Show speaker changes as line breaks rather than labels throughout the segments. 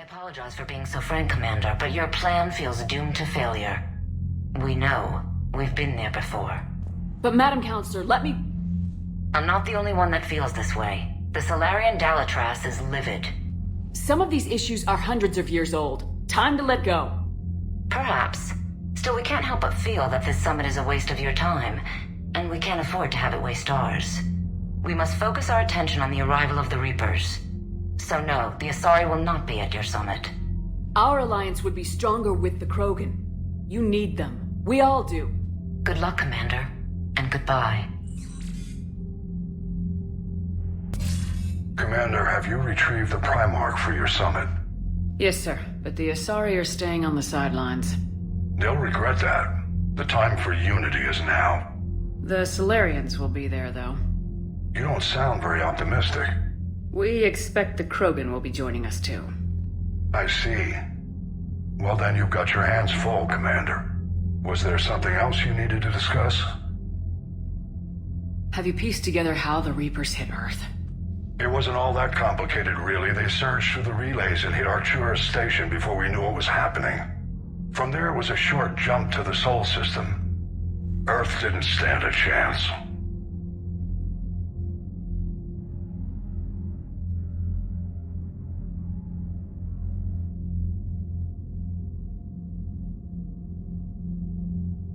apologize for being so frank, Commander, but your plan feels doomed to failure. We know. We've been there before.
But Madam Counselor, let me...
I'm not the only one that feels this way. The Solarian Dalatras is livid.
Some of these issues are hundreds of years old. Time to let go.
Perhaps. Still, we can't help but feel that this summit is a waste of your time, and we can't afford to have it waste ours. We must focus our attention on the arrival of the Reapers. So no, the Asari will not be at your summit.
Our alliance would be stronger with the Krogan. You need them. We all do.
Good luck, Commander, and goodbye.
Commander, have you retrieved the Primarch for your summit?
Yes, sir, but the Asari are staying on the sidelines.
They'll regret that. The time for unity is now.
The Solarians will be there, though.
You don't sound very optimistic.
We expect the Krogan will be joining us, too.
I see. Well then, you've got your hands full, Commander. Was there something else you needed to discuss?
Have you pieced together how the Reapers hit Earth?
It wasn't all that complicated, really. They surged through the relays and hit Artura's station before we knew what was happening. From there, it was a short jump to the Sol system. Earth didn't stand a chance.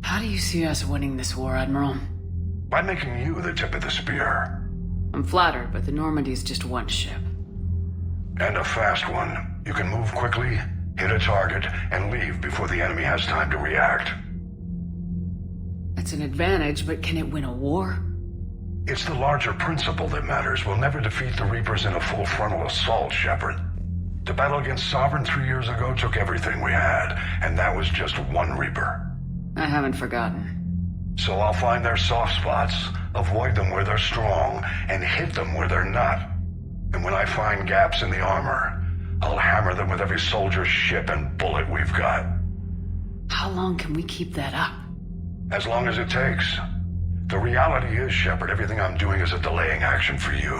How do you see us winning this war, Admiral?
By making you the tip of the spear.
I'm flattered, but the Normandy is just one ship.
And a fast one. You can move quickly, hit a target, and leave before the enemy has time to react.
That's an advantage, but can it win a war?
It's the larger principle that matters. We'll never defeat the Reapers in a full frontal assault, Shepard. The battle against Sovereign 3 years ago took everything we had, and that was just one Reaper.
I haven't forgotten.
So I'll find their soft spots, avoid them where they're strong, and hit them where they're not. And when I find gaps in the armor, I'll hammer them with every soldier, ship, and bullet we've got.
How long can we keep that up?
As long as it takes. The reality is, Shepard, everything I'm doing is a delaying action for you.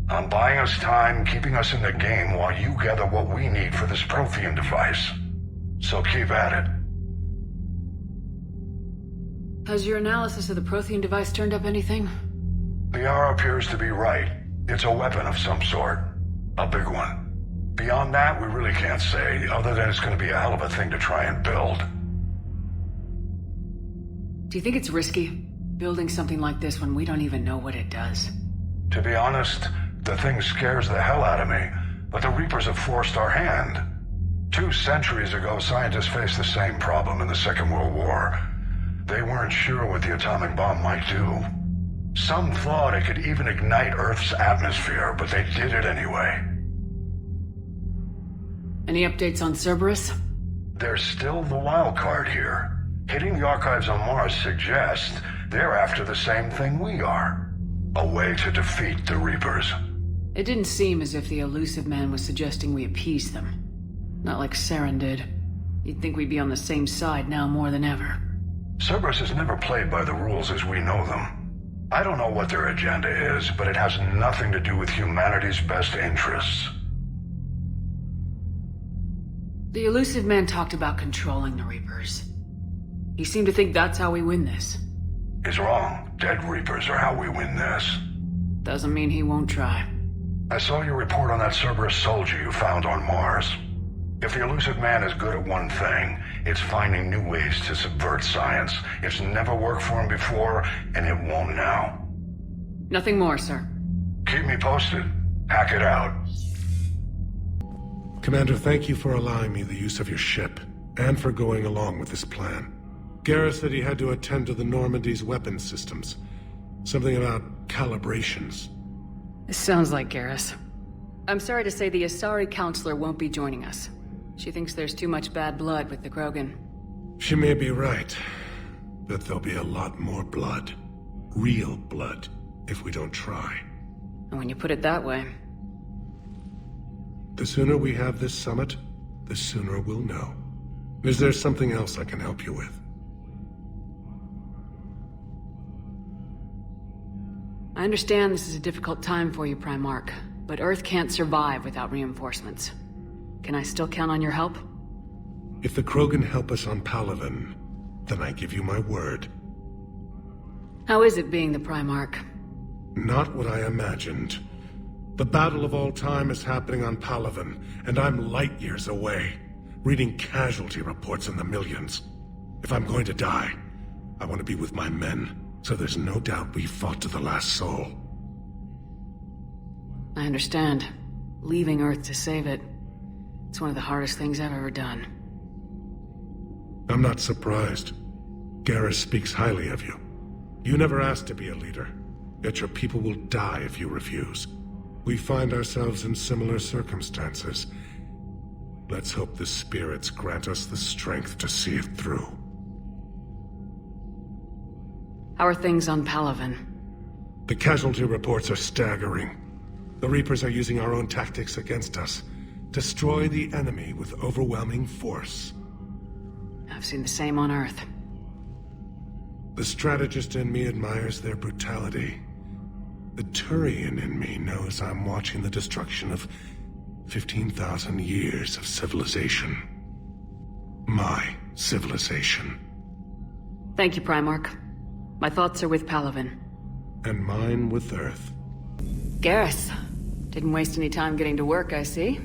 I'm buying us time, keeping us in the game while you gather what we need for this Prothean device. So keep at it.
Has your analysis of the Prothean device turned up anything?
The R appears to be right. It's a weapon of some sort. A big one. Beyond that, we really can't say, other than it's going to be a hell of a thing to try and build.
Do you think it's risky, building something like this when we don't even know what it does?
To be honest, the thing scares the hell out of me, but the Reapers have forced our hand. 2 centuries ago, scientists faced the same problem in the Second World War. They weren't sure what the atomic bomb might do. Some thought it could even ignite Earth's atmosphere, but they did it anyway.
Any updates on Cerberus?
There's still the wild card here. Hitting the archives on Mars suggests they're after the same thing we are. A way to defeat the Reapers.
It didn't seem as if the elusive man was suggesting we appease them. Not like Saren did. You'd think we'd be on the same side now more than ever.
Cerberus has never played by the rules as we know them. I don't know what their agenda is, but it has nothing to do with humanity's best interests.
The elusive man talked about controlling the Reapers. He seemed to think that's how we win this.
He's wrong. Dead Reapers are how we win this.
Doesn't mean he won't try.
I saw your report on that Cerberus soldier you found on Mars. If the elusive man is good at one thing, it's finding new ways to subvert science. It's never worked for him before, and it won't now.
Nothing more, sir.
Keep me posted. Hack it out.
Commander, thank you for allowing me the use of your ship, and for going along with this plan. Garrus said he had to attend to the Normandy's weapons systems. Something about calibrations.
This sounds like Garrus. I'm sorry to say the Asari Counselor won't be joining us. She thinks there's too much bad blood with the Krogan.
She may be right, but there'll be a lot more blood. Real blood, if we don't try.
And when you put it that way...
The sooner we have this summit, the sooner we'll know. Is there something else I can help you with?
I understand this is a difficult time for you, Primarch, but Earth can't survive without reinforcements. Can I still count on your help?
If the Krogan help us on Palaven, then I give you my word.
How is it being the Primarch?
Not what I imagined. The battle of all time is happening on Palaven, and I'm light years away, reading casualty reports in the millions. If I'm going to die, I want to be with my men, so there's no doubt we fought to the last soul.
I understand. Leaving Earth to save it. It's one of the hardest things I've ever done.
I'm not surprised. Garrus speaks highly of you. You never asked to be a leader, yet your people will die if you refuse. We find ourselves in similar circumstances. Let's hope the spirits grant us the strength to see it through.
How are things on Palaven?
The casualty reports are staggering. The Reapers are using our own tactics against us. Destroy the enemy with overwhelming force.
I've seen the same on Earth.
The strategist in me admires their brutality. The Turian in me knows I'm watching the destruction of 15,000 years of civilization. My civilization.
Thank you, Primarch. My thoughts are with Palaven.
And mine with Earth.
Garrus. Didn't waste any time getting to work, I see.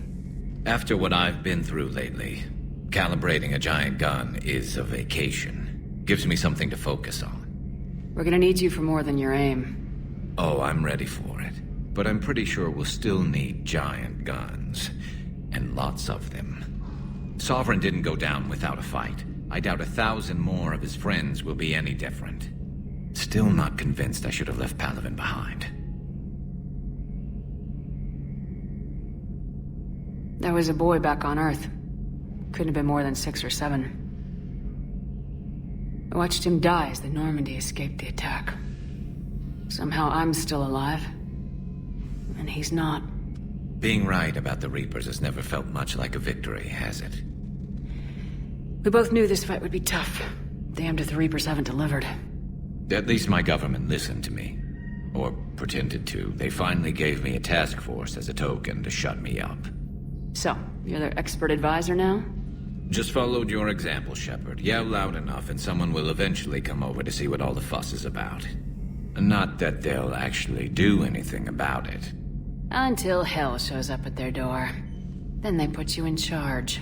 After what I've been through lately, calibrating a giant gun is a vacation. Gives me something to focus on.
We're gonna need you for more than your aim.
Oh, I'm ready for it. But I'm pretty sure we'll still need giant guns. And lots of them. Sovereign didn't go down without a fight. I doubt 1,000 more of his friends will be any different. Still not convinced I should have left Palaven behind.
There was a boy back on Earth. Couldn't have been more than 6 or 7. I watched him die as the Normandy escaped the attack. Somehow I'm still alive. And he's not.
Being right about the Reapers has never felt much like a victory, has it?
We both knew this fight would be tough. Damned if the Reapers haven't delivered.
At least my government listened to me. Or pretended to. They finally gave me a task force as a token to shut me up.
So, you're their expert advisor now?
Just followed your example, Shepard. Yell loud enough and someone will eventually come over to see what all the fuss is about. Not that they'll actually do anything about it.
Until hell shows up at their door. Then they put you in charge.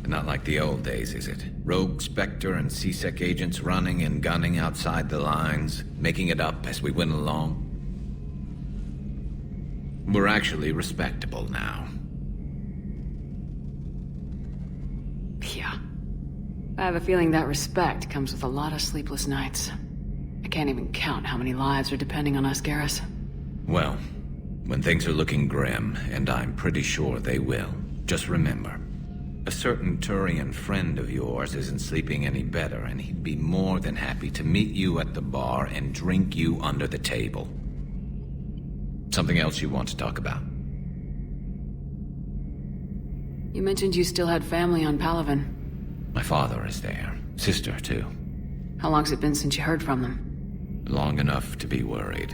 Not like the old days, is it? Rogue Spectre and C-Sec agents running and gunning outside the lines, making it up as we went along. We're actually respectable now.
Yeah. I have a feeling that respect comes with a lot of sleepless nights. I can't even count how many lives are depending on us, Garrus.
Well, when things are looking grim, and I'm pretty sure they will, just remember, a certain Turian friend of yours isn't sleeping any better, and he'd be more than happy to meet you at the bar and drink you under the table. Something else you want to talk about?
You mentioned you still had family on Palaven.
My father is there. Sister, too.
How long's it been since you heard from them?
Long enough to be worried.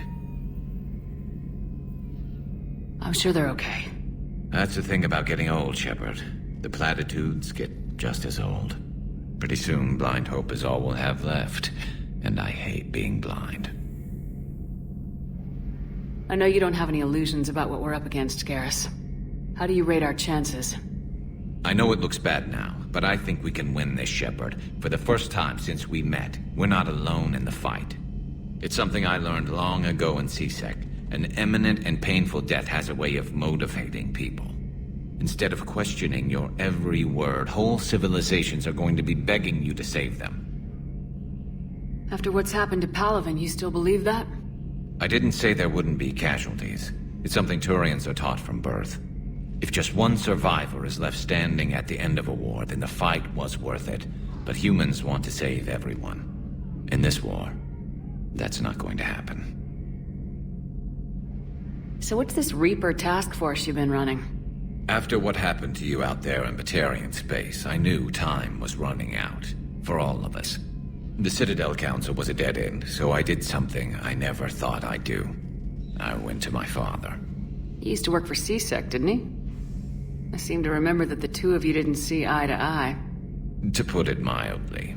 I'm sure they're okay.
That's the thing about getting old, Shepard. The platitudes get just as old. Pretty soon, blind hope is all we'll have left. And I hate being blind.
I know you don't have any illusions about what we're up against, Garrus. How do you rate our chances?
I know it looks bad now, but I think we can win this, Shepard. For the first time since we met, we're not alone in the fight. It's something I learned long ago in C-Sec. An imminent and painful death has a way of motivating people. Instead of questioning your every word, whole civilizations are going to be begging you to save them.
After what's happened to Palaven, you still believe that?
I didn't say there wouldn't be casualties. It's something Turians are taught from birth. If just one survivor is left standing at the end of a war, then the fight was worth it. But humans want to save everyone. In this war, that's not going to happen.
So what's this Reaper task force you've been running?
After what happened to you out there in Batarian space, I knew time was running out. For all of us. The Citadel Council was a dead end, so I did something I never thought I'd do. I went to my father.
He used to work for C-Sec, didn't he? I seem to remember that the two of you didn't see eye to eye.
To put it mildly.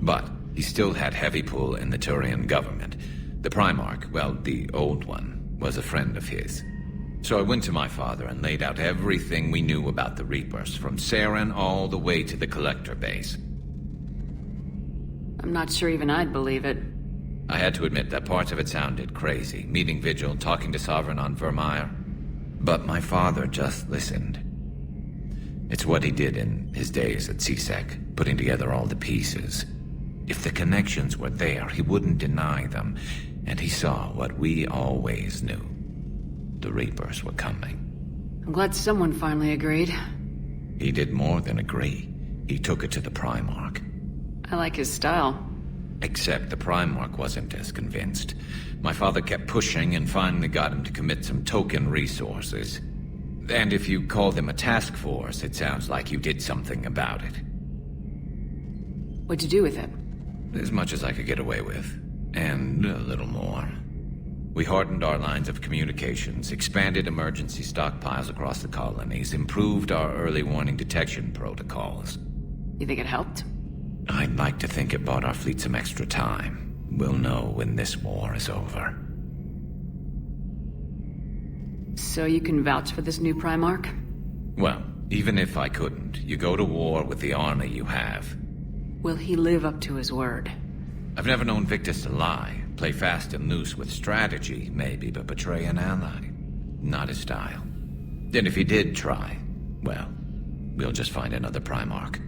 But he still had heavy pull in the Turian government. The Primarch, well, the old one, was a friend of his. So I went to my father and laid out everything we knew about the Reapers, from Saren all the way to the Collector base.
I'm not sure even I'd believe it.
I had to admit that parts of it sounded crazy, meeting Vigil, talking to Sovereign on Vermeer. But my father just listened. It's what he did in his days at CSEC, putting together all the pieces. If the connections were there, he wouldn't deny them, and he saw what we always knew. The Reapers were coming.
I'm glad someone finally agreed.
He did more than agree. He took it to the Primarch.
I like his style.
Except the Primarch wasn't as convinced. My father kept pushing and finally got him to commit some token resources. And if you call them a task force, it sounds like you did something about it.
What'd you do with it?
As much as I could get away with. And a little more. We hardened our lines of communications, expanded emergency stockpiles across the colonies, improved our early warning detection protocols.
You think it helped?
I'd like to think it bought our fleet some extra time. We'll know when this war is over.
So you can vouch for this new Primarch?
Well, even if I couldn't, you go to war with the army you have.
Will he live up to his word?
I've never known Victus to lie. Play fast and loose with strategy, maybe, but betray an ally. Not his style. And if he did try, well, we'll just find another Primarch.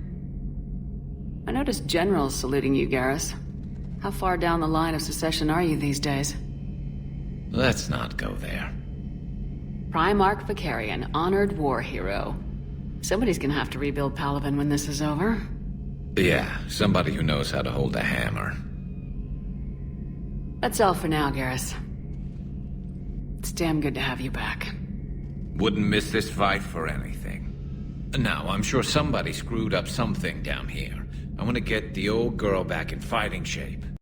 I noticed generals saluting you, Garrus. How far down the line of succession are you these days?
Let's not go there.
Primarch Vicarian, honored war hero. Somebody's gonna have to rebuild Palaven when this is over.
Yeah, somebody who knows how to hold a hammer.
That's all for now, Garrus. It's damn good to have you back.
Wouldn't miss this fight for anything. Now, I'm sure somebody screwed up something down here. I want to get the old girl back in fighting shape.